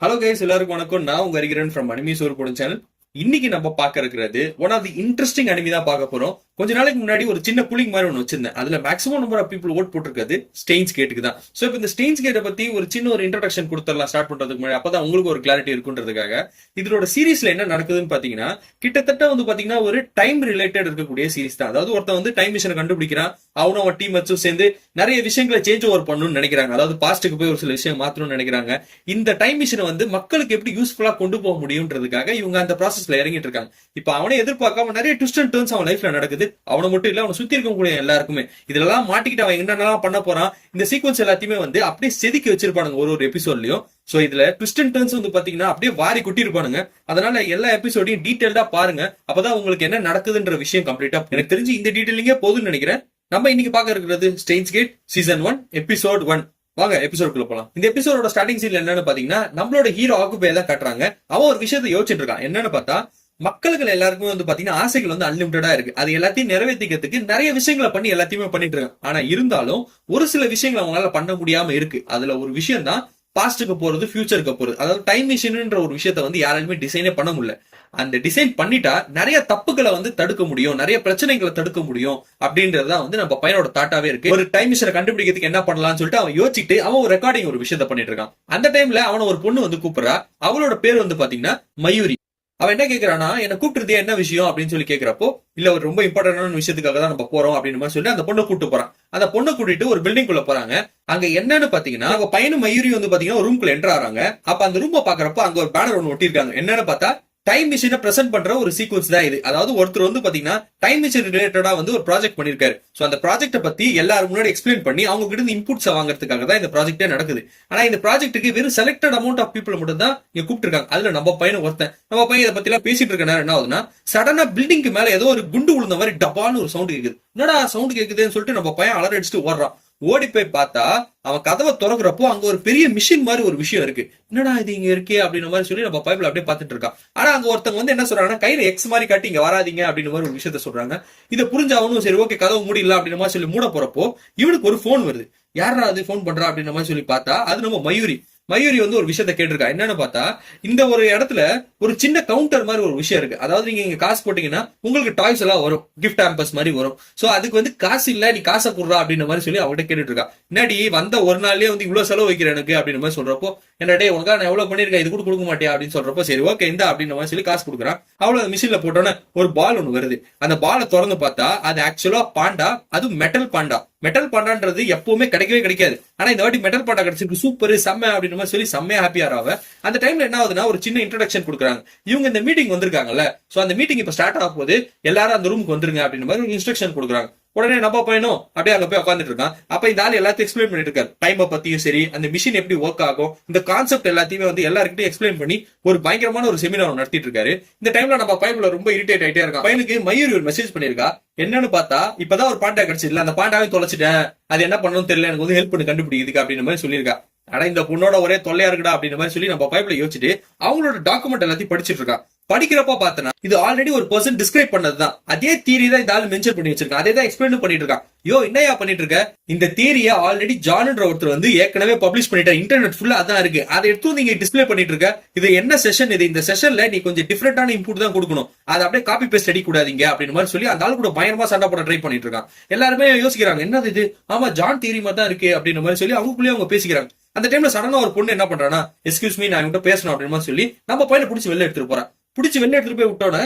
Hello guys, எல்லாருக்கும் வணக்கம். நான் உங்க ஹரிகிரன் ஃப்ரம் அனிமி சோறு போடும் சேனல். இன்னைக்கு நம்ம பார்க்க இருக்கிறது one of the interesting anime தான் பார்க்க போறோம். கொஞ்ச நாளைக்கு முன்னாடி ஒரு சின்ன புலிங் மாதிரி ஒன்று வச்சிருந்தேன். அதுல maximum number of people vote போட்டிருக்கிறது ஸ்டெயின்ஸ் கேட்டுக்கு தான். ஸோ இப்போ இந்த ஸ்டெயின்ஸ் கேட்டை பத்தி ஒரு சின்ன ஒரு இன்ட்ரடக்ஷன் கொடுத்துடலாம் ஸ்டார்ட் பண்றதுக்கு முன்னாடி. அப்பதான் உங்களுக்கு ஒரு கிளாரிட்டி இருக்குன்றதுக்காக. இதோட சீரீஸ்ல என்ன நடக்குதுன்னு பாத்தீங்கன்னா, கிட்டத்தட்ட வந்து பாத்தீங்கன்னா ஒரு டைம் ரிலேட்டட் இருக்கக்கூடிய சீரீஸ் தான். அதாவது ஒருத்தன் வந்து டைம் மிஷினை கண்டுபிடிக்கிறான். அவனும் அவன் டீம் வச்சும் சேர்ந்து நிறைய விஷயங்களை சேஞ்ச் ஓவர் பண்ணணும்னு நினைக்கிறாங்க. அதாவது பாஸ்ட்டுக்கு போய் ஒரு சில விஷயம் மாற்றணும்னு நினைக்கிறாங்க. இந்த டைம் மிஷினை வந்து மக்களுக்கு எப்படி யூஸ்ஃபுல்லா கொண்டு போக முடியும்ன்றதுக்காக இவங்க அந்த ப்ராசஸ்ல இறங்கிட்டு இருக்காங்க. இப்ப அவனை எதிர்பார்க்காம நிறைய ட்விஸ்ட் அண்ட் டர்ன்ஸ் அவன் லைஃப்ல நடக்குது. அவனை மட்டும் இல்ல, அவனை சுத்தி இருக்கக்கூடிய எல்லாருக்குமே. இதெல்லாம் மாட்டிக்கிட்டு அவன் என்னென்னலாம் பண்ண போறான், இந்த சீக்வன்ஸ் எல்லாத்தையுமே வந்து அப்படியே செதுக்கி வச்சிருப்பானுங்க ஒரு ஒரு எபிசோட்லயும். சோ இதுல ட்விஸ்ட் அண்ட் டர்ன்ஸ் வந்து பாத்தீங்கன்னா அப்படியே வாரி குட்டி இருப்பானுங்க. அதனால எல்லா எபிசோடையும் டீடைல்டா பாருங்க. அப்பதான் உங்களுக்கு என்ன நடக்குதுன்ற விஷயம் கம்ப்ளீட்டா எனக்கு தெரிஞ்சு இந்த டீடைலிங்கே போதும்னு நினைக்கிறேன். நம்ம இன்னைக்கு பார்க்க இருக்கிறது ஸ்டெயின்ஸ் கேட் சீசன் 1 எபிசோட் 1. வாங்க எபிசோடுக்குள்ள போலாம். இந்த எபிசோடோட ஸ்டார்டிங் சீன்ல என்னன்னு பாத்தீங்கன்னா, நம்மளோட ஹீரோ ஆக்குபே தான் காட்டுறாங்க. அவன் ஒரு விஷயத்தை யோசிச்சுட்டு இருக்கான். என்னன்னு பார்த்தா, மக்களுக்கு எல்லாருக்குமே வந்து பாத்தீங்கன்னா ஆசைகள் வந்து அன்லிமிட்டடா இருக்கு. அது எல்லாத்தையும் நிறைவேற்றிக்கிறதுக்கு நிறைய விஷயங்களை பண்ணி எல்லாத்தையுமே பண்ணிட்டு இருக்காங்க. ஆனா இருந்தாலும் ஒரு சில விஷயங்கள் அவங்களால பண்ண முடியாம இருக்கு. அதுல ஒரு விஷயம் தான் பாஸ்டுக்கு போறது, ஃபியூச்சருக்கு போறது. அதாவது டைம் மிஷின்ன்ற ஒரு விஷயத்த வந்து யாராலுமே டிசைனே பண்ண முடியல. அந்த டிசைன் பண்ணிட்டா நிறைய தப்புகளை வந்து தடுக்க முடியும், நிறைய பிரச்சனைகளை தடுக்க முடியும் அப்படின்றதுதான் வந்து நம்ம பையனோட தாட்டாவே இருக்கு. ஒரு டைம் மிஷினை கண்டுபிடிக்கிறதுக்கு என்ன பண்ணலாம்னு சொல்லிட்டு அவன் யோசிச்சுட்டு அவன் ஒரு ரெக்கார்டிங் ஒரு விஷயத்த பண்ணிட்டு இருக்கான். அந்த டைம்ல அவன ஒரு பொண்ணு வந்து கூப்பிடுறா. அவளோட பேர் வந்து பாத்தீங்கன்னா மயூரி. அவன் என்ன கேட்கறானா, என்ன கூப்பிட்டுருதே என்ன விஷயம் அப்படின்னு சொல்லி கேட்கிறப்போ, இல்ல ஒரு ரொம்ப இம்பார்ட்டன்டான விஷயத்துக்காக தான் நம்ம போறோம் அப்படின்னு மாதிரி சொல்லி அந்த பொண்ணை கூப்பிட்டு போறான். அந்த பொண்ணை கூட்டிட்டு ஒரு பில்டிங் குள்ள போறாங்க. அங்க என்னன்னு பாத்தீங்கன்னா, அவங்க பையனும் மயூரி வந்து பாத்தீங்கன்னா ஒரு ரூம்குள்ள என்டர் ஆறாங்க. அப்ப அந்த ரூம் பாக்குறப்ப அங்க ஒரு பேனர் ஒன்னு ஒட்டிருக்காங்க. என்னன்னு பார்த்தா டைம் மிஷினை பிரசென்ட் பண்ற ஒரு சீக்வன்ஸ் தான் இது. அதாவது ஒருத்தர் வந்து பாத்தீங்கன்னா டைம் மிஷின் ரிலேட்டடா வந்து ஒரு ப்ராஜெக்ட் பண்ணிருக்காரு. சோ அந்த ப்ராஜெக்ட பத்தி எல்லாரும் முன்னாடி எக்ஸ்பிளைன் பண்ணி அவங்க கிட்ட இன்புட்ஸ் வாங்குறதுக்காக தான் இந்த ப்ராஜெக்டே நடக்குது. ஆனா இந்த ப்ராஜெக்ட்டுக்கு வெறும் செலக்டட் அமௌண்ட் ஆஃப் பீப்புள் மட்டும் தான் இங்க கூப்பிட்டுருக்காங்க. அதுல நம்ம பையன் ஒருத்தன். நம்ம பையன் இதை பத்தி எல்லாம் பேசிட்டு இருக்க நேரம் என்ன ஆகுதுன்னா, சடனா பில்டிங்க்கு மேல ஏதோ ஒரு குண்டு விழுந்த மாதிரி டபான்னு ஒரு சவுண்ட் கேக்குது. என்னடா சவுண்ட் கேக்குதுன்னு சொல்லிட்டு நம்ம பையன் அலர் அடிச்சுட்டு ஓடுறான். ஓடி போய் பார்த்தா அவன் கதவை திறக்கிறப்போ அங்க ஒரு பெரிய மிஷின் மாதிரி ஒரு விஷயம் இருக்கு. என்னடா இது இங்க இருக்கே அப்படின்ற மாதிரி சொல்லி நம்ம பைபிள் அப்படியே பார்த்துட்டு இருக்கான். ஆனா அங்க ஒருத்தவங்க வந்து என்ன சொல்றாங்கன்னா, கையில எக்ஸ் மாதிரி காட்டி இங்க வராதீங்க அப்படின்னு மாதிரி ஒரு விஷயத்த சொல்றாங்க. இதை புரிஞ்ச அவனும் சரி ஓகே கதவு மூடிடலாம் அப்படின்ற மாதிரி சொல்லி மூட போறப்போ இவனுக்கு ஒரு போன் வருது. யாரா அது போன் பண்றா அப்படின்ற மாதிரி சொல்லி பார்த்தா அது நம்ம மயூரி. மயூரி வந்து ஒரு விஷயத்த கேட்டிருக்கா. என்னன்னு பார்த்தா, இந்த ஒரு இடத்துல ஒரு சின்ன கவுண்டர் மாதிரி ஒரு விஷயம் இருக்கு. அதாவது நீங்க இங்க காசு போட்டீங்கன்னா உங்களுக்கு டாய்ஸ் எல்லாம் வரும், கிஃப்ட் ஆம்பஸ் மாதிரி வரும். சோ அதுக்கு வந்து காசு இல்ல, நீ காசை போடுறா அப்படின்ற மாதிரி சொல்லி அவங்ககிட்ட கேட்டுட்டு இருக்கா. என்னடி வந்த ஒரு நாள்லயே வந்து இவ்வளவு செலவு வைக்கிற எனக்கு அப்படின்ற மாதிரி சொல்றப்போ, என்னடே உனக்கா நான் எவ்வளவு பண்ணிருக்கேன், இது கூட கொடுக்க மாட்டியா அப்படின்னு சொல்றப்போ, சரி ஓகே இந்த அப்படின்ற மாதிரி சொல்லி காசு கொடுக்குறான். அவ்வளவு மிஷின்ல போட்டோன்னே ஒரு பால் ஒண்ணு வருது. அந்த பாலை திறந்து பார்த்தா அது ஆக்சுவலா பாண்டா. அது மெட்டல் பாண்டா. மெட்டல் பாண்டான்றது எப்பவுமே கிடைக்கவே கிடைக்காது. ஆனா இந்த வாட்டி மெட்டல் பாண்டா கிடைச்சிருக்கு, சூப்பர் செம்ம அப்படின்ற மாதிரி சொல்லி செம்மையா ஹாப்பியா ஆறாவ. அந்த டைம்ல என்ன ஆகுதுன்னா, ஒரு சின்ன இன்ட்ரோடக்ஷன் கொடுக்குறாங்க. இவங்க இந்த மீட்டிங் வந்திருக்காங்கல்ல, சோ அந்த மீட்டிங் இப்ப ஸ்டார்ட் ஆக போது, எல்லாரும் அந்த ரூமுக்கு வந்துருங்க அப்படின்ற மாதிரி ஒரு இன்ஸ்ட்ரக்ஷன் கொடுக்குறாங்க. உடனே நம்ம பையனும் அப்படியே அங்க போய் உட்காந்துட்டு இருக்கான். அப்ப இந்த ஆள் எல்லாத்தையும் எக்ஸ்பிளைன் பண்ணிட்டு இருக்காரு. டைமை பத்தியும் சரி, அந்த மிஷின் எப்படி ஒர்க் ஆகும், இந்த கான்செப்ட் எல்லாத்தையுமே வந்து எல்லாருக்கிட்டையும் எக்ஸ்பிளைன் பண்ணி ஒரு பயங்கரமான ஒரு செமினார் நடத்திட்டு இருக்காரு. இந்த டைம்ல நம்ம பையன்ல ரொம்ப இரிட்டேட் ஆயிட்டே இருக்கான். பையனுக்கு மயூரி ஒரு மெசேஜ் பண்ணிருக்கா. என்னன்னு பார்த்தா, இப்பதான் ஒரு பாண்டா கிடைச்சிடல, அந்த பாண்டாவே தொலைச்சிட்டேன், அது என்ன பண்ணணும் தெரியல, எனக்கு வந்து ஹெல்ப் பண்ணி கண்டுபிடிக்கிறதுக்கு அப்படின்ற மாதிரி சொல்லியிருக்கா. ஆனா இந்த பொண்ணோட ஒரே தொல்லையா இருக்குடா அப்படின்ற மாதிரி சொல்லி நம்ம பைப்ல யோசிச்சுட்டு அவங்களோட டாக்குமெண்ட் எல்லாத்தையும் படிச்சுட்டு இருக்கா. படிக்கிறப்ப பார்த்தனா இது ஆல்ரெடி ஒரு பர்சன் டிஸ்கிரைப் பண்ணதுதான். அதே தியரி தான் இந்த ஆள் மென்ஷன் பண்ணி வச்சிருக்கான். அதே தான் எக்ஸ்பிளைன் பண்ணிட்டு இருக்கான். யோ என்னையா பண்ணிட்டு இருக்க, இந்த தியரியை ஆல்ரெடி ஜான்ன்ற ஒருத்தர் வந்து ஏற்கனவே பப்ளிஷ் பண்ணிட்டார். இன்டர்நெட் ஃபுல்லா அதான் இருக்கு. அதை எடுத்து நீங்க டிஸ்பிளே பண்ணிட்டு இருக்க. இது என்ன செஷன் இது, இந்த செஷன்ல நீ கொஞ்சம் டிஃபரெண்டான இன்புட் தான் கொடுக்கணும், அதை அப்படியே காப்பி பேஸ்ட் அடி கூடாதீங்க அப்படின்னு மாதிரி சொல்லி அந்த ஆள் கூட பயங்கரமா சண்டை போட ட்ரை பண்ணிட்டு இருக்கான். எல்லாருமே யோசிக்கிறாங்க என்னது இது, ஆமா ஜான் தியரி மாதிரி தான் இருக்கு அப்படின்ற மாதிரி சொல்லி அவங்களுக்குள்ளேயே அவங்க பேசிக்கிறாங்க. அந்த டைம்ல சடனா ஒரு பொண்ணு என்ன பண்றானா, எக்ஸ்கியூஸ் மீ நான் இவங்க பேசணும் அப்படின்னு மாதிரி சொல்லி நம்ம பையனை பிடிச்சி வெளில எடுத்துட்டு போறான். பிடிச்சி வெளில எடுத்துட்டு போய் விட்டோட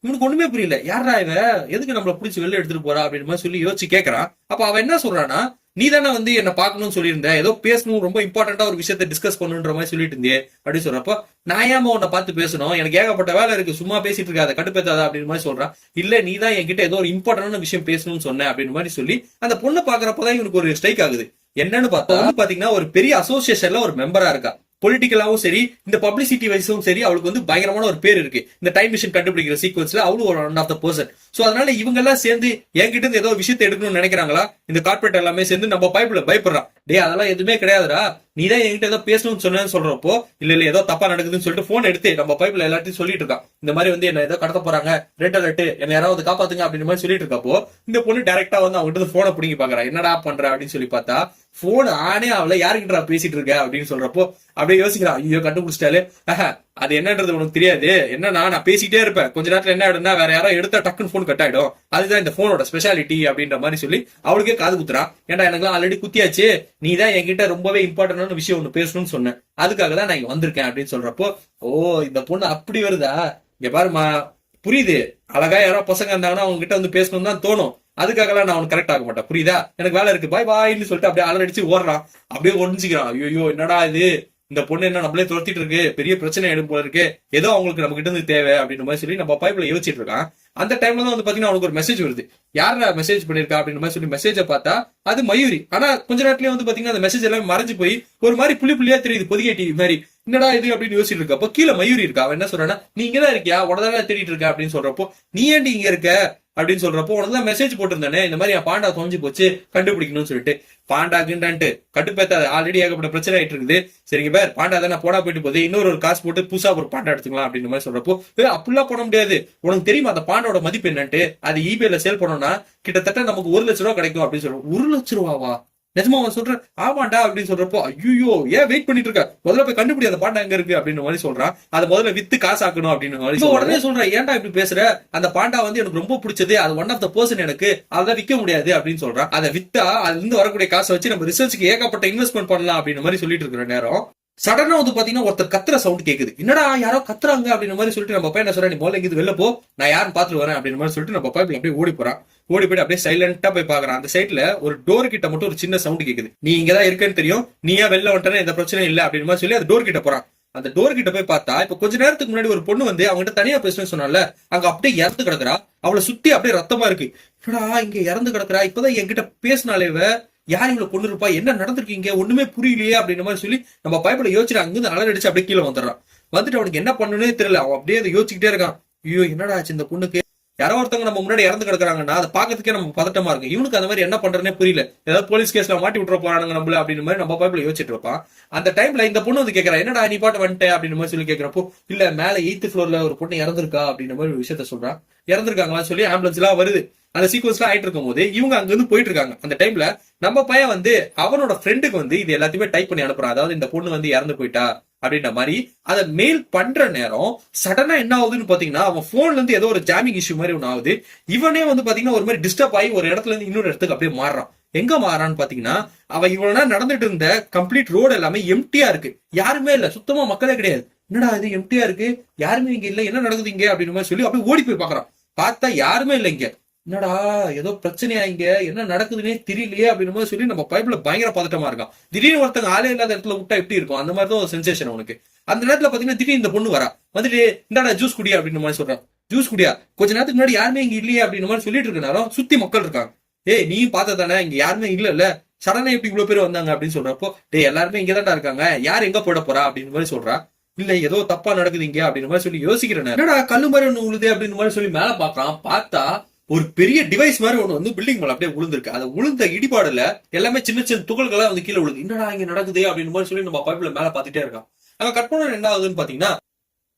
இவனுக்கு ஒண்ணுமே புரியல. யாரா இவ, எதுக்கு நம்மள பிடிச்சி வெளில எடுத்துட்டு போறா அப்படின்னு மாதிரி சொல்லி யோசிச்சு கேட்கறான். அப்ப அவன் என்ன சொல்றானா, நீ தானே வந்து என்ன பாக்கணும்னு சொல்லியிருந்த, ஏதோ பேசணும், ரொம்ப இம்பார்ட்டன்டா ஒரு விஷயத்த டிஸ்கஸ் பண்ணணுன்ற மாதிரி சொல்லிட்டு இருந்தே அப்படின்னு சொல்றப்போ, நான் ஏமா உன்னை பார்த்து பேசணும், எனக்கு ஏகப்பட்ட வேலை இருக்கு, சும்மா பேசிட்டு இருக்காத, கடுப்பேத்தாத அப்படின்னு மாதிரி சொல்றான். இல்ல நீ தான் என்கிட்ட ஏதோ ஒரு இம்பார்ட்டன்டான விஷயம் பேசணும்னு சொன்ன அப்படின்னு மாதிரி சொல்லி அந்த பொண்ணை பாக்குறப்பதான் இவனுக்கு ஒரு ஸ்ட்ரைக் ஆகுது. என்னன்னு பார்த்தா வந்து பாத்தீங்கன்னா ஒரு பெரிய அசோசியேஷன்ல ஒரு மெம்பரா இருக்கா. பொலிட்டிக்கலாவும் சரி, இந்த பப்ளிசிட்டி வைஸும் சரி, அவளுக்கு வந்து பயங்கரமான ஒரு பேர் இருக்கு. இந்த டைம் மிஷின் கண்டுபிடிக்கிற சீக்வன்ஸ்ல அவளும் ஒரு one of the person. So அதனால இவங்க எல்லாம் சேர்ந்து என்கிட்ட இருந்து ஏதோ விஷயத்தை எடுக்கணும்னு நினைக்கிறாங்களா, இந்த கார்பரேட் எல்லாமே சேர்ந்து நம்ம பைப்ல பயப்படுறான். டே அதெல்லாம் எதுவுமே கிடையாதுடா, நீ தான் என்கிட்ட ஏதோ பேசணும்னு சொன்னேன்னு சொல்றப்போ இல்ல ஏதோ தப்பா நடக்குதுன்னு சொல்லிட்டு போன் எடுத்து நம்ம பைப்ல எல்லாத்தையும் சொல்லிட்டு இருக்கான். இந்த மாதிரி வந்து என்ன ஏதோ கடத்த போறாங்க, ரெட் அலர்ட், என்ன யாராவது காப்பாத்துங்க அப்படின்ற மாதிரி சொல்லிட்டு இருக்கப்போ இந்த பொண்ணு டைரக்டா வந்து அவங்ககிட்ட போனை பிடிங்கி பாக்குறா. என்னடா பண்ற அப்படின்னு சொல்லி பார்த்தா போன் ஆனே அவள யாருக்கிட்டா பேசிட்டு இருக்க அப்படின்னு சொல்றப்போ அப்படியே யோசிக்கிறான். ஐயோ கண்டுபிடிச்சிட்டாலே, அது என்னன்றது உனக்கு தெரியாது, என்னன்னா நான் பேசிட்டே இருப்பேன், கொஞ்ச நேரத்துல என்ன ஆயிடும்னா வேற யாரோ எடுத்தா டக்குன்னு போன் கட் ஆயிடும், அதுதான் இந்த போனோட ஸ்பெஷாலிட்டி அப்படின்ற மாதிரி சொல்லி அவளுக்கே காது குத்துறான். ஏன்டா எனக்குலாம் ஆல்ரெடி குத்தியாச்சு, நீ தான் என்கிட்ட ரொம்பவே இம்பார்ட்டன்டான விஷயம் ஒண்ணு பேசணும்னு சொன்னேன், அதுக்காக தான் நான் இங்க வந்திருக்கேன் அப்படின்னு சொல்றப்போ ஓ இந்த பொண்ணு அப்படி வருதா, இங்க பாருமா புரியுது, அழகா யாரோ பசங்க இருந்தாங்கன்னா அவங்க கிட்ட வந்து பேசணும் தான் தோணும், அதுக்காகலாம் நான் அவனுக்கு கரெக்ட் ஆக மாட்டேன், புரியுதா, எனக்கு வேலை இருக்கு, பாய் பாய்ன்னு சொல்லிட்டு அப்படியே அலறடிச்சு ஓடுறான். அப்படியே ஒழிஞ்சுக்கிறான். ஐயோ என்னடா இது, இந்த பொண்ணு என்ன நம்மளே துரத்திட்டு இருக்கு, பெரிய பிரச்சனை ஆயிடும் போல இருக்கு, ஏதோ அவங்களுக்கு நம்ம கிட்ட இருந்து தேவை அப்படின்ற மாதிரி சொல்லி நம்ம பைப்ல யோசிச்சுட்டு இருக்கான். அந்த டைம்ல தான் வந்து பாத்தீங்கன்னா அவனுக்கு ஒரு மெசேஜ் வருது. யாரா மெசேஜ் பண்ணிருக்கா அப்படின்ற மாதிரி சொல்லி மெசேஜை பார்த்தா அது மயூரி. ஆனா கொஞ்ச நேரத்துலயே வந்து பாத்தீங்கன்னா அந்த மெசேஜ் எல்லாம் மறைஞ்சு போய் ஒரு மாதிரி புள்ளி புள்ளியா தெரியுது, பொதிகை டிவி மாதிரி. என்னடா இது அப்படின்னு யோசிச்சுட்டு இருக்க. அப்போ கீழே மயூரி இருக்கா. அவன் என்ன சொல்றான்னா, நீ இங்கதான் இருக்கியா, உடனே தேடிட்டு இருக்க அப்படின்னு சொல்றப்போ, நீ ஏன்டி இங்க இருக்க அப்படின்னு சொல்றப்போ, உனக்கு தான் மெசேஜ் போட்டிருந்தானே இந்த மாதிரி என் பாண்டா தொலைஞ்சு போச்சு கண்டுபிடிக்கணும்னு சொல்லிட்டு. பாண்டா கிண்டான்ட்டு கட்டுப்பேத்த ஆல்ரெடி ஏகப்பட்ட பிரச்சனை ஆயிட்டு இருக்குது. சரிங்க பேர் பாண்டா தானே போனா போயிட்டு போகுது, இன்னொரு காசு போட்டு புதுசா ஒரு பாண்டா எடுத்துக்கலாம் அப்படின்னு மாதிரி சொல்றப்போ, அப்படிலாம் போட முடியாது, உனக்கு தெரியுமா அந்த பாண்டோட மதிப்பு என்னன்ட்டு, அது ஈபேல சேல் பண்ணோம்னா கிட்டத்தட்ட நமக்கு 1 லட்ச ரூபா கிடைக்கும் அப்படின்னு சொல்றோம். 1 லட்ச ரூபாவா, நிஜமா அவன் சொல்ற, ஆமாண்டா அப்படின்னு சொல்றப்போ, ஐயோ ஏன் வெயிட் பண்ணிட்டு இருக்க, முதல்ல போய் கண்டுபிடி அந்த பாண்டா எங்க இருக்கு அப்படின்னு மாதிரி சொல்றான். அதை முதல்ல வித்து காசு ஆக்கணும் அப்படின்னு மாதிரி உடனே சொல்றேன். ஏன்டா இப்படி பேசுற, அந்த பாண்டா வந்து எனக்கு ரொம்ப பிடிச்சது, அது ஒன் ஆஃப் த பர்சன், எனக்கு அதை விற்க முடியாது அப்படின்னு சொல்றான். அதை வித்தா அதுல இருந்து வரக்கூடிய காசை வச்சு நம்ம ரிசர்ச்சுக்கு ஏகப்பட்ட இன்வெஸ்ட்மெண்ட் பண்ணலாம் அப்படின்னு மாதிரி சொல்லிட்டு இருக்கிற நேரம் சடனா வந்து பாத்தீங்கன்னா ஒருத்தர் கத்துற சவுண்ட் கேக்குது. என்னடா யாரோ கத்துறாங்க அப்படின்னு மாதிரி சொல்லிட்டு நம்ம பையன் என்ன சொல்றேன், நீ முதல்ல இங்க வெளில போ, நான் யாரும் பாத்துட்டு வரேன் அப்படின்னு மாதிரி சொல்லிட்டு நம்ம பைப்ல அப்படியே ஓடி போறான். ஓடி போயிட்டு அப்படியே சைலண்டா போய் பாக்குறான். அந்த சைட்ல ஒரு டோர் கிட்ட மட்டும் ஒரு சின்ன சவுண்ட் கேக்குது. நீ இங்கதான் இருக்கேன்னு தெரியும், நீயா வெளில வந்துட்டா எந்த பிரச்சனையும் இல்ல அப்படின்னு மாதிரி சொல்லி அந்த டோர் கிட்ட போறான். அந்த டோர் கிட்ட போய் பார்த்தா இப்ப கொஞ்ச நேரத்துக்கு முன்னாடி ஒரு பொண்ணு வந்து அவங்ககிட்ட தனியா பேசணும்னு சொன்னால, அங்க அப்படியே இறந்து கிடக்குறா. அவளை சுத்தி அப்படியே ரத்தமா இருக்கு. என்னடா இங்க இறந்து கிடக்குறா, இப்பதான் என்கிட்ட பேசினாலே யார் இவ்வளவு கொண்டு இருப்பா, என்ன நடந்திருக்கீங்க ஒண்ணுமே புரியலையே அப்படின்ற மாதிரி சொல்லி நம்ம பயப்பட யோசிச்சு அங்கிருந்து அலறடிச்சு அப்படியே கீழே வந்துடுறான். வந்துட்டு அவனுக்கு என்ன பண்ணுனே தெரியல. அவன் அப்படியே அதை யோசிச்சுக்கிட்டே இருக்கான். ஐயோ என்னடா ஆச்சு இந்த பொண்ணுக்கு, யாரோ ஒருத்தவங்க நம்ம முன்னாடி இறந்து கிடக்குறாங்கன்னா அதை பாக்கிறதுக்கே நம்ம பதட்டமா இருக்கு. இவனுக்கு அந்த மாதிரி என்ன பண்றதுனே புரியல, ஏதாவது போலீஸ் கேஸ்ல மாட்டி விட்டுற போறானுங்க நம்மள அப்படின்னு மாதிரி நம்ம பயப்பட யோசிச்சுட்டு இருப்பான். அந்த டைம்ல இந்த பொண்ணு வந்து கேட்கறா, என்னடா நீ பாட்டு வந்துட்டேன் அப்படின்னு மாதிரி சொல்லி கேட்கிறப்போ, இல்ல மேல 8th ஃப்ளோர்ல ஒரு பொண்ணு இறந்துருக்கா அப்படின்ற மாதிரி ஒரு விஷயத்த சொல்றான். இறந்துருக்காங்களா சொல்லி ஆம்புலன்ஸ் எல்லாம் வருது. அந்த சீக்வன்ஸ் ஆயிட்டு இருக்கும் போது இவங்க அங்க இருந்து போயிட்டு இருக்காங்க. அந்த டைம்ல நம்ம பையன் வந்து அவனோட ஃப்ரெண்டுக்கு வந்து இது எல்லாத்தையுமே டைப் பண்ணி அனுப்புறான். அதாவது இந்த பொண்ணு வந்து இறந்து போயிட்டா அப்படின்ற மாதிரி அதை மெயில் பண்ற நேரம் சடனா என்ன ஆகுதுன்னு பாத்தீங்கன்னா, அவன் போன்ல இருந்து ஏதோ ஒரு ஜாமிங் இஷ்யூ மாதிரி ஒண்ணு ஆகுது. இவனே வந்து பாத்தீங்கன்னா ஒரு மாதிரி டிஸ்டர்ப் ஆகி ஒரு இடத்துல இருந்து இன்னொரு இடத்துக்கு அப்படியே மாறுறான். எங்க மாறான்னு பாத்தீங்கன்னா, அவன் இவ்வளவு நேரம் நடந்துட்டு இருந்த கம்ப்ளீட் ரோடு எல்லாமே எம்டியா இருக்கு, யாருமே இல்ல, சுத்தமா மக்களே கிடையாது. என்னடா இது எம்டியா இருக்கு, யாருமே இங்க இல்ல, என்ன நடக்குது இங்க அப்படின்னு மாதிரி சொல்லி அப்படியே ஓடி போய் பாக்குறான். பார்த்தா யாருமே இல்ல இங்க. என்னடா ஏதோ பிரச்சனையா இங்க, என்ன நடக்குதுன்னே தெரியலையே அப்படின்னு மாதிரி சொல்லி நம்ம பைப்ல பயங்கர பதட்டமா இருக்கான். திடீர்னு ஒருத்தங்க ஆளே இல்லாத இடத்துல விட்டா எப்படி இருக்கும், அந்த மாதிரி தான் ஒரு சென்சேஷன் அவனுக்கு. அந்த நேரத்துல பாத்தீங்கன்னா திடீர்னு இந்த பொண்ணு வரா, வந்துட்டு இந்தாடா ஜூஸ் குடியா அப்படின்னு மாதிரி சொல்றான். ஜூஸ் குடியா, கொஞ்ச நேரத்துக்கு முன்னாடி யாருமே இங்க இல்லையே அப்படின்னு மாதிரி சொல்லிட்டு இருக்க நேரம் சுத்தி மக்கள் இருக்காங்க. ஏய் நீயும் பார்த்தா தானே இங்க யாருமே இல்ல, சடனா எப்படி இவ்வளவு பேர் வந்தாங்க அப்படின்னு சொல்றப்போ, டே எல்லாருமே இங்கதான்டா இருக்காங்க, யார் எங்க போட போறா அப்படின்னு மாதிரி சொல்றா. இல்ல ஏதோ தப்பா நடக்குது இங்க அப்படின்னு மாதிரி சொல்லி யோசிக்கிறேன். என்னடா கல்லு மாதிரி ஒண்ணு உழுது அப்படின்னு மாதிரி சொல்லி மேல பாக்குறான். பார்த்தா ஒரு பெரிய டிவைஸ் மாதிரி ஒண்ணு வந்து பில்டிங் மேல அப்படியே விழுந்திருக்கு. அது விழுந்த இடிபாடுல எல்லாமே சின்ன சின்ன துகள்களா வந்து கீழே விழுது. என்னடா இங்க நடக்குது அப்படின்னு மாதிரி சொல்லி நம்ம பைப்ல மேல பாத்துட்டே இருக்கான். அங்க கட் பண்ண என்ன ஆகுதுன்னு பாத்தீங்கன்னா,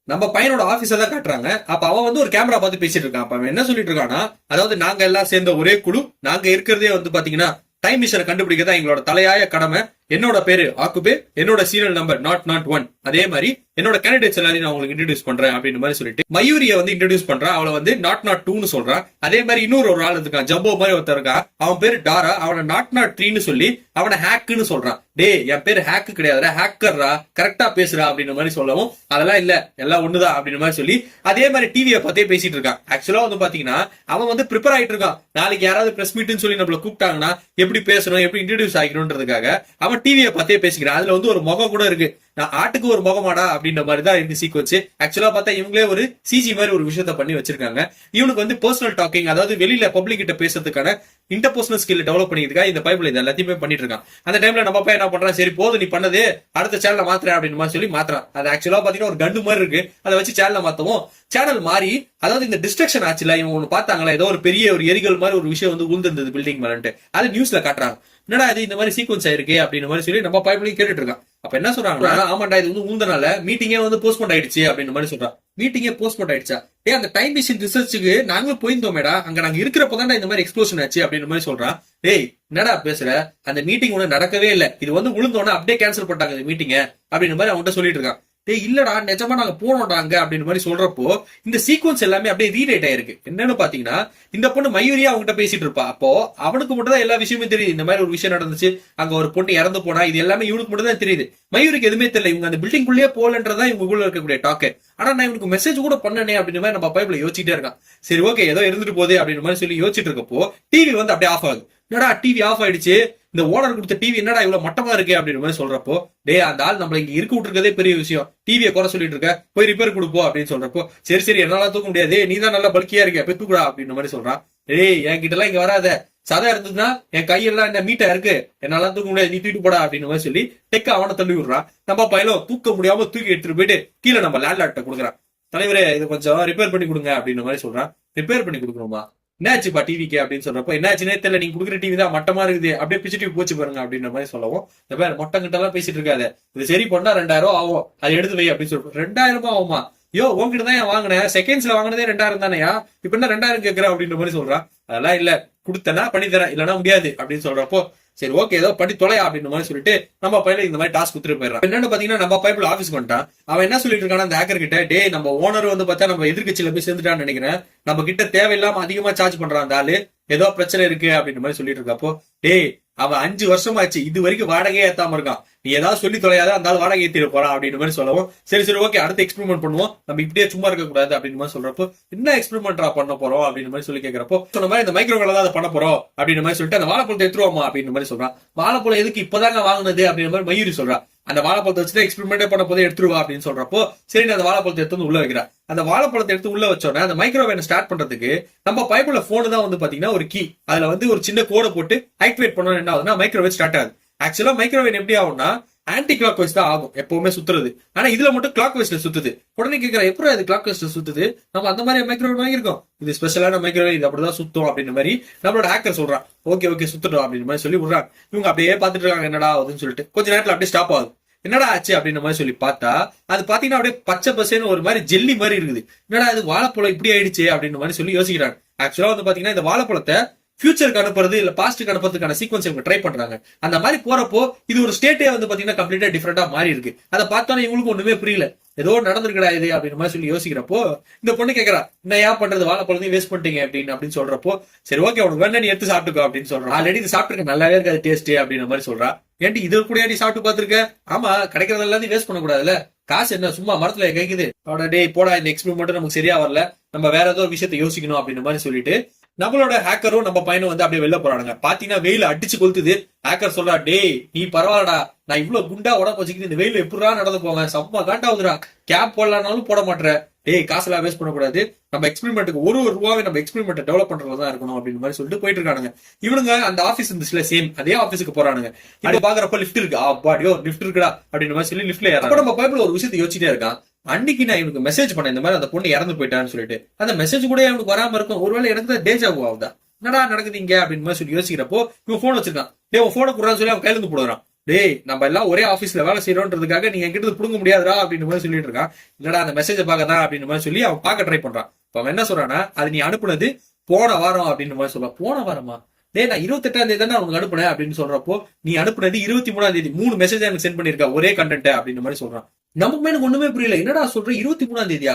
நம்ம பையனோட ஆபீஸ தான் காட்டுறாங்க. அப்ப அவன் வந்து ஒரு கேமரா பார்த்து பேசிட்டு இருக்கான். அப்ப அவன் என்ன சொல்லிட்டு இருக்கான்னா, அதாவது நாங்க எல்லாம் சேர்ந்த ஒரே குழு, நாங்க இருக்கிறதே வந்து பாத்தீங்கன்னா டைம் மிஷனை கண்டுபிடிக்கதான் எங்களோட தலையாய கடமை. என்னோட பேரு ஆக்குபே, என்னோட சீரியல் நம்பர் 001. அதே மாதிரி என்னோட கேண்டிடேட்ஸ் எல்லாரையும் நான் உங்களுக்கு இன்ட்ரோடியூஸ் பண்றேன் அப்படின்னு மாதிரி சொல்லிட்டு மயூரிய வந்து இன்ட்ரோடியூஸ் பண்றான். அவளை வந்து 002ன்னு சொல்றான். அதே மாதிரி இன்னொரு ஒரு ஆள் இருக்கான், ஜம்போ மாதிரி ஒருத்தர் இருக்கான், அவன் பேரு டாரா, அவனை 003ன்னு சொல்லி அவனை ஹேக்குன்னு சொல்றான். டே என் பேரு ஹேக்கு கிடையாதுடா, ஹேக்கர்ரா, கரெக்டா பேசுறா அப்படின்ற மாதிரி சொல்லவும், அதெல்லாம் இல்ல எல்லாம் ஒண்ணுதான் அப்படின்னு மாதிரி சொல்லி அதே மாதிரி டிவியை பத்தே பேசிட்டு இருக்கான். ஆக்சுவலா வந்து பாத்தீங்கன்னா அவன் வந்து ப்ரிப்பேர் ஆயிட்டு இருக்கான். நாளைக்கு யாராவது பிரஸ் மீட்னு சொல்லி நம்மள கூப்பிட்டாங்கன்னா எப்படி பேசணும், எப்படி இன்ட்ரோடியூஸ் ஆகிக்கணும்ன்றதுக்காக அவன் டிவியை பத்தே பேசிக்கிறான். அதுல வந்து ஒரு முகம் கூட இருக்கு, நான் ஆட்டுக்கு ஒரு முகமாடா அப்படின்ற மாதிரி தான் இந்த சீக்வன்ஸ். ஆக்சுவலா பார்த்தா இவங்களே ஒரு சிஜி மாதிரி ஒரு விஷயத்த பண்ணி வச்சிருக்காங்க. இவனுக்கு வந்து பர்சனல் டாக்கிங், அதாவது வெளியில பப்ளிக் கிட்ட பேசுறதுக்கான இன்டர்பர்சனல் ஸ்கில் டெவலப் பண்ணிக்கிறதுக்காக இந்த பைப்ல இது எல்லாத்தையுமே பண்ணிட்டு இருக்கான். அந்த டைம்ல நம்ம பையன் என்ன பண்றான், சரி போதும் நீ பண்ணது, அடுத்த சேனல்ல மாத்துறேன் அப்படின்னு மாதிரி சொல்லி மாத்துறான். அது ஆக்சுவலா பாத்தீங்கன்னா ஒரு கண்டு மாதிரி இருக்கு, அதை வச்சு சேனல்ல மாத்தவும் சேனல் மாறி, அதாவது இந்த டிஸ்ட்ரக்ஷன் ஆச்சுல, இவங்க ஒண்ணு பார்த்தாங்களா, ஏதோ ஒரு பெரிய ஒரு எரிகள் மாதிரி ஒரு விஷயம் வந்து உழுந்திருந்தது பில்டிங் மேலன்ட்டு, அது நியூஸ்ல காட்டுறாங்க. என்னடா இது இந்த மாதிரி சீக்வன்ஸ் ஆயிருக்கு அப்படின்னு மாதிரி சொல்லி நம்ம பைப்லையும் கேட்டுட்டு இருக்கான். அப்ப என்ன சொல்றாங்கன்னா, ஆமாண்டா இது வந்து முந்தனால மீட்டிங்கே வந்து போஸ்ட்போன் ஆயிடுச்சு அப்படின்னு மாதிரி சொல்றான். மீட்டிங்கே போஸ்ட்போன் ஆயிடுச்சா? அந்த டைம் மிஷின் ரிசர்ச்சுக்கு நாங்களும் போயிருந்தோமேடா, அங்க நாங்க இருக்கிறப்பதான் இந்த மாதிரி எக்ஸ்ப்ளோஷன் ஆச்சு அப்படின்னு மாதிரி சொல்றான். டேய் என்னடா பேசுற, அந்த மீட்டிங் ஒண்ணு நடக்கவே இல்ல, இது வந்து விழுந்தோன்னு அப்படியே கேன்சல் பண்ணிட்டாங்க இந்த மீட்டிங்க அப்படின்னு மாதிரி அவன்கிட்ட சொல்லிட்டு இருக்கான். டேய் இல்லடா நிஜமா நாங்க போனோம்டா அங்க அப்படின்னு மாதிரி சொல்றப்போ இந்த சீக்வன்ஸ் எல்லாமே அப்படியே ரீரைட் ஆயிருக்கு. என்னன்னு பாத்தீங்கன்னா, இந்த பொண்ணு மயூரியா அவங்ககிட்ட பேசிட்டு இருப்பா. அப்போ அவனுக்கு மட்டும் தான் எல்லா விஷயமே தெரியுது. இந்த மாதிரி ஒரு விஷயம் நடந்துச்சு, அங்க ஒரு பொண்ணு இறந்து போனா, இது எல்லாமே இவனுக்கு மட்டும் தான் தெரியுது. மயூருக்கு எதுவுமே தெரியல. இவங்க அந்த பில்டிங் குள்ளேயே போலன்றதா இவங்களுக்குள்ள இருக்கக்கூடிய டாக்கு. ஆனா நான் இவனுக்கு மெசேஜ் கூட பண்ணனே அப்படின்னு மாதிரி நம்ம பைப்ல யோசிச்சுட்டே இருக்கான். சரி ஓகே ஏதோ இருந்துட்டு போகுது அப்படின்னு மாதிரி சொல்லி யோசிச்சுட்டு இருக்கப்போ டிவி வந்து அப்படியே ஆஃப் ஆகுது. என்னடா டிவி ஆஃப் ஆயிடுச்சு, இந்த ஓனர் கொடுத்த டிவி என்னடா இவ்வளவு மட்டமா இருக்கு அப்படின்னு மாதிரி சொல்றப்போ, டே அந்த ஆள் நம்மள இங்க இருக்க விட்டுருக்கதே பெரிய விஷயம், டிவியை குறை சொல்லிட்டு இருக்க, போய் ரிப்பேர் கொடுப்போம் அப்படின்னு சொல்றப்போ, சரி சரி என்னால தூக்க முடியாது, நீ தான் நல்லா பல்கியா இருக்க, போய் தூக்குடா அப்படின்னு மாதிரி சொல்றான். டேய் என்கிட்ட எல்லாம் இங்க வராத, சதா இருந்ததுன்னா என் கையெல்லாம் என்ன மீட்டா இருக்கு, என்னால தூக்க முடியாது, நீ தூக்கிட்டு போடா அப்படின்னு மாதிரி சொல்லி டெக்க அவனை தள்ளி விடுறான். நம்ம பையலும் தூக்க முடியாம தூக்கி எடுத்துட்டு போயிட்டு கீழே நம்ம லேண்ட்லார்ட்ட கொடுக்குறான். தலைவரே இதை கொஞ்சம் ரிப்பேர் பண்ணி கொடுங்க அப்படின்னு மாதிரி சொல்றான். ரிப்பேர் பண்ணி கொடுக்கணுமா, என்னாச்சுப்பா டிவிக்கு அப்படின்னு சொல்றப்போ, என்னாச்சுன்னே தெரியல, நீங்க குடுக்குற டிவி தான் மட்டமா இருக்குது, அப்படியே பிச்சு டிவி போச்சு பாருங்க அப்படின்ற மாதிரி சொல்லவும், இந்த பேர் மொட்டங்கிட்ட எல்லாம் பேசிட்டு இருக்காது, இது சரி பண்ணா 2000 ஆகும், அதை எடுத்து வை அப்படின்னு சொல்றோம். 2000 ஆகுமா, யோ உங்ககிட்ட தான் வாங்கினேன், செகண்ட்ஸ்ல வாங்கினதே 2000 தானேயா, இப்ப என்ன 2000 கேட்கற அப்படின்ற மாதிரி சொல்றான். அதெல்லாம் இல்ல, கொடுத்தனா பண்ணி தரேன், இல்லன்னா முடியாது அப்படின்னு சொல்றப்போ, சரி ஓகே ஏதோ பண்ணி தொலையா அப்படின்னு மாதிரி சொல்லிட்டு நம்ம பையல இந்த மாதிரி டாஸ்க் கொடுத்துட்டு போயிடறான். என்னன்னு பாத்தீங்கன்னா, நம்ம பைப்பில் ஆஃபீஸ்க்கு வந்துட்டான். அவன் என்ன சொல்லிட்டு இருக்கானா அந்த ஹேக்கர் கிட்ட, டே நம்ம ஓனர் வந்து பார்த்தா நம்ம எதிர்கட்சியில போய் சேர்ந்துட்டான்னு நினைக்கிறேன், நம்ம கிட்ட தேவையில்லாம அதிகமா சார்ஜ் பண்றான் அந்த ஆளு, ஏதோ பிரச்சனை இருக்கு அப்படின்ற மாதிரி சொல்லிட்டு இருக்கப்போ, டே அவன் 5 வருஷம் ஆச்சு இது வரைக்கும் வாடகையே ஏத்தாம இருக்கான், நீ ஏதாவது சொல்லி தொலையாத, அந்த ஆள் வாடகை ஏத்திட்டு போறான் அப்படின்னு மாதிரி சொல்லவும், சரி சரி ஓகே அடுத்து எக்ஸ்பெரிமெண்ட் பண்ணுவோம், நம்ம இப்படியே சும்மா இருக்க கூடாது அப்படின்னு மாதிரி சொல்றப்போ, என்ன எக்ஸ்பெரிமெண்டா பண்ண போறோம் அப்படின்னு மாதிரி சொல்லி கேட்கறப்போ, சொன்ன மாதிரி இந்த மைக்ரோவேவ்ல தான் அதை பண்ண போறோம் அப்படின்னு மாதிரி சொல்லிட்டு, அந்த வாழைப்பழத்தை எடுத்துருவோமா அப்படின்னு மாதிரி சொல்றான். வாழைப்பழம் எதுக்கு இப்பதாங்க வாங்கினது அப்படின்னு மாதிரி மயூரி சொல்றான். அந்த வாழைப்பழத்தை வச்சுட்டு எக்ஸ்பெரிமெண்டே பண்ண போதே எடுத்துருவா அப்படின்னு சொல்றப்போ, சரி அந்த வாழைப்பழத்தை எடுத்து உள்ள வைக்கிறா. அந்த வாழைப்பழத்தை எடுத்து உள்ள வச்சோன்னா அந்த மைக்ரோவேவ் ஸ்டார்ட் பண்றதுக்கு நம்ம பைப்புல போனு தான் வந்து பாத்தீங்கன்னா ஒரு கீ, அதுல வந்து ஒரு சின்ன கோடை போட்டு ஆக்டிவேட் பண்ணணும். என்ன ஆகுதுன்னா மைக்ரோவேவ் ஸ்டார்ட் ஆகுது. ஆக்சுவலா மைக்ரோவேவ் எப்படி ஆகும்னா ஆன்டி கிளாக் வைஸ் தான் ஆகும் எப்பவுமே சுத்துறது, ஆனா இதுல மட்டும் கிளாக் வைஸ்ல சுத்துது. உடனே கேட்கிற எப்படி அது கிளாக் வைஸ்ல சுத்துது, நம்ம அந்த மாதிரி மைக்ரோவேவ் வாங்கியிருக்கோம், இது ஸ்பெஷலான மைக்ரோவேவ், இது அப்படிதான் சுத்தும் அப்படின்னு மாதிரி நம்மளோட ஹேக்கர் சொல்றான். ஓகே ஓகே சுத்துட்டோம் அப்படின்னு மாதிரி சொல்லி விடுறாங்க. இவங்க அப்படியே பாத்துட்டு இருக்காங்க என்னடா ஆகுதுன்னு சொல்லிட்டு. கொஞ்ச நேரத்துல அப்படியே ஸ்டாப் ஆகுது. என்னடா ஆச்சு அப்படின்ற மாதிரி சொல்லி பார்த்தா, அது பாத்தீங்கன்னா அப்படியே பச்சை பசேன்னு ஒரு மாதிரி ஜெல்லி மாதிரி இருக்குது. என்னடா அது வாழைப்பழம் இப்படி ஆயிடுச்சு அப்படின்ற மாதிரி சொல்லி யோசிக்கிறாங்க. ஆக்சுவலா வந்து பாத்தீங்கன்னா இந்த வாழைப்பழத்தை ஃபியூச்சருக்கு அனுப்புறது இல்ல பாஸ்டுக்கு அனுப்புறதுக்கான சீக்வன்ஸ் இவங்க ட்ரை பண்றாங்க. அந்த மாதிரி போறப்போ இது ஒரு ஸ்டேட்டே வந்து பாத்தீங்கன்னா கம்ப்ளீட்டா டிஃபரெண்டா மாறி இருக்கு. அதை பார்த்தோன்னா இவங்களுக்கு ஒண்ணுமே புரியல, ஏதோ நடந்திருக்கடா இது அப்படின்னு மாதிரி சொல்லி யோசிக்கிறப்போ, இந்த பொண்ணு கேட்கறா என்ன ஏன் பண்றது, வாழைப்பழத்தையும் வேஸ்ட் பண்ணிட்டீங்க அப்படின்னு சொல்றப்போ, சரி ஓகே உனக்கு வேணா நீ எடுத்து சாப்பிட்டுக்கோ அப்படின்னு சொல்றான். ஆல்ரெடி இது சாப்பிட்டுருக்க நல்லாவே இருக்காது டேஸ்ட் அப்படின்ற மாதிரி சொல்றா. ஏன்டி இது கூட நீ சாப்பிட்டு பாத்துருக்க, ஆமா கிடைக்கிறது எல்லாத்தையும் வேஸ்ட் பண்ணக்கூடாதுல்ல, காசு என்ன சும்மா மரத்துல கேக்குது, டே போடா இந்த எக்ஸ்பெரிமெண்ட் நமக்கு சரியா வரல, நம்ம வேற ஏதோ ஒரு விஷயத்த யோசிக்கணும் அப்படின்ற மாதிரி சொல்லிட்டு நம்மளோட ஹேக்கரும் நம்ம பையனும் வந்து அப்படியே வெளில போறானுங்க. பாத்தீங்கன்னா வெயில அடிச்சு கொளுத்துது. ஹேக்கர் சொல்றா, டே நீ பரவாயில்லடா, நான் இவ்வளவு குண்டா உடம்பு வச்சுக்கிட்டு இந்த வெயில எப்படா நடந்து போவேன், செம்ம காண்டாவுதுடா, கேப் போடலாம்னாலும் போட மாட்டேன், டேய் காசுலாம் வேஸ்ட் பண்ணக்கூடாது, நம்ம எக்ஸ்பெரிமெண்ட்டுக்கு ஒரு ரூபாவே நம்ம எக்ஸ்பெரிமெண்ட் டெவலப் பண்றதுதான் இருக்கணும் அப்படின்னு மாதிரி சொல்லிட்டு போயிட்டு இருக்கானுங்க. இவனுங்க அந்த ஆபீஸ் இருந்துச்சுல சேம் அதே ஆபீஸுக்கு போறானுங்க. அது பாக்குறப்ப லிஃப்ட் இருக்கு, அப்பாடியோ லிஃப்ட் இருக்குடா அப்படின்னு மாதிரி சொல்லி லிஃப்ட்ல ஏற. அப்ப நம்ம பைப்ல ஒரு விஷயத்தை யோசிச்சிட்டே இருக்கான். அன்னைக்கு நான் இவனுக்கு மெசேஜ் பண்ணேன் இந்த மாதிரி அந்த பொண்ணு இறந்து போயிட்டான்னு சொல்லிட்டு, அந்த மெசேஜ் கூட அவனுக்கு வராம இருக்கும், ஒருவேளை எனக்கு தான் டேஜாவா ஆகுதா, என்னடா நடக்குது இங்க அப்படின்னு மாதிரி சொல்லி யோசிக்கிறப்போ இவன் போன் வச்சிருக்கான். டே உன் போனை குடுறான்னு சொல்லி அவன் கையில இருந்து போடுறான். டேய் நம்ம எல்லாம் ஒரே ஆபீஸ்ல வேலை செய்யறோன்றதுக்காக நீங்க என்கிட்ட புடுங்க முடியாதுடா அப்படின்னு மாதிரி சொல்லிட்டு இருக்கான். இல்லடா அந்த மெசேஜ் பாக்கதான் அப்படின்னு மாதிரி சொல்லி அவன் பார்க்க ட்ரை பண்றான். அவன் என்ன சொல்றான்னா, அது நீ அனுப்புனது போன வாரம் அப்படின்னு மாதிரி சொல்றான். போன வாரமா, டே நான் 28ஆம் தேதி தானே உனக்கு அனுப்புனேன் அப்படின்னு சொல்றப்போ, நீ அனுப்புனது 23ஆம் தேதி 3 மெசேஜ் எனக்கு சென்ட் பண்ணிருக்கா ஒரே கண்டென்ட் அப்படின்னு மாதிரி சொல்றான். நமக்குமே எனக்கு ஒண்ணுமே புரியல, என்னடா சொல்ற 23ஆம் தேதியா,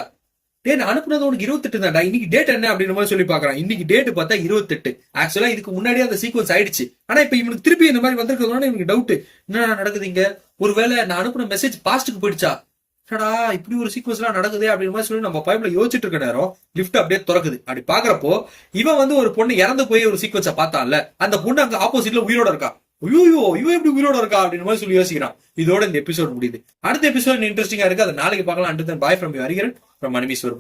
டே நான் அனுப்புனது உனக்கு 28 தான்டா, இன்னைக்கு டேட் என்ன அப்படின்னு மாதிரி சொல்லி பாக்குறான். இன்னைக்கு டேட் பார்த்தா 28. ஆக்சுவலா இதுக்கு முன்னாடியே அந்த சீக்வன்ஸ் ஆயிடுச்சு. ஆனா இப்ப இவனுக்கு திருப்பி இந்த மாதிரி வந்திருக்கிறதுனால இவனுக்கு டவுட், என்ன நடக்குது இங்க, ஒருவேளை நான் அனுப்புன மெசேஜ் பாஸ்டுக்கு போயிடுச்சா, என்னடா இப்படி ஒரு சீக்வன்ஸ் எல்லாம் நடக்குது அப்படின்னு மாதிரி சொல்லி நம்ம பைப்ல யோசிச்சுட்டு இருக்க நேரம் லிஃப்ட் அப்படியே திறக்குது. அப்படி பாக்குறப்போ இவன் வந்து ஒரு பொண்ணு இறந்து போய் ஒரு சீக்வன்ஸை பார்த்தான்ல, அந்த பொண்ணு அங்க ஆப்போசிட்ல உயிரோட இருக்கா. ஐயோ இவன் எப்படி உயிரோட இருக்கா அப்படின்னு மாதிரி சொல்லி யோசிக்கிறான். இதோட இந்த எபிசோட் முடியுது. அடுத்த எபிசோட் இன்ட்ரெஸ்டிங்கா இருக்கு, அதை நாளைக்கு பார்க்கலாம். And then bye from you Hariharan from மணிமேஸ்வர்.